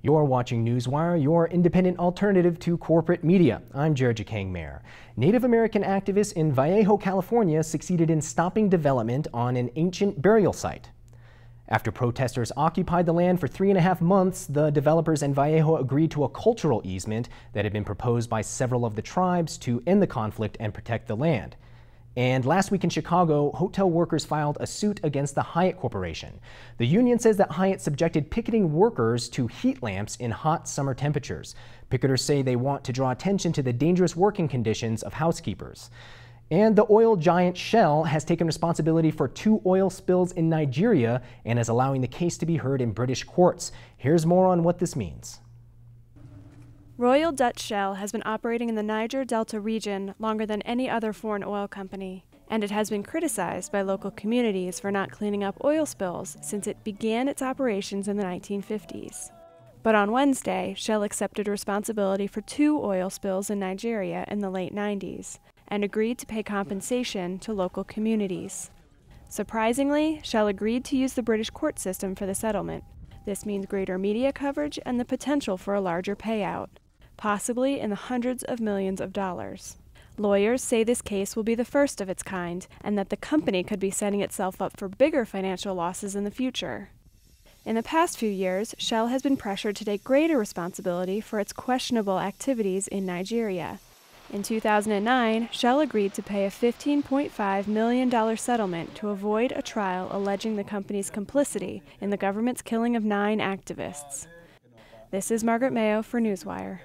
You're watching Newswire, your independent alternative to corporate media. I'm Jared Jakang Mayer. Native American activists in Vallejo, California succeeded in stopping development on an ancient burial site. After protesters occupied the land for 3.5 months, the developers in Vallejo agreed to a cultural easement that had been proposed by several of the tribes to end the conflict and protect the land. And last week in Chicago, hotel workers filed a suit against the Hyatt Corporation. The union says that Hyatt subjected picketing workers to heat lamps in hot summer temperatures. Picketers say they want to draw attention to the dangerous working conditions of housekeepers. And the oil giant Shell has taken responsibility for 2 oil spills in Nigeria and is allowing the case to be heard in British courts. Here's more on what this means. Royal Dutch Shell has been operating in the Niger Delta region longer than any other foreign oil company, and it has been criticized by local communities for not cleaning up oil spills since it began its operations in the 1950s. But on Wednesday, Shell accepted responsibility for 2 oil spills in Nigeria in the late 90s and agreed to pay compensation to local communities. Surprisingly, Shell agreed to use the British court system for the settlement. This means greater media coverage and the potential for a larger payout, possibly in the hundreds of millions of dollars. Lawyers say this case will be the first of its kind and that the company could be setting itself up for bigger financial losses in the future. In the past few years, Shell has been pressured to take greater responsibility for its questionable activities in Nigeria. In 2009, Shell agreed to pay a $15.5 million settlement to avoid a trial alleging the company's complicity in the government's killing of 9 activists. This is Margaret Mayo for Newswire.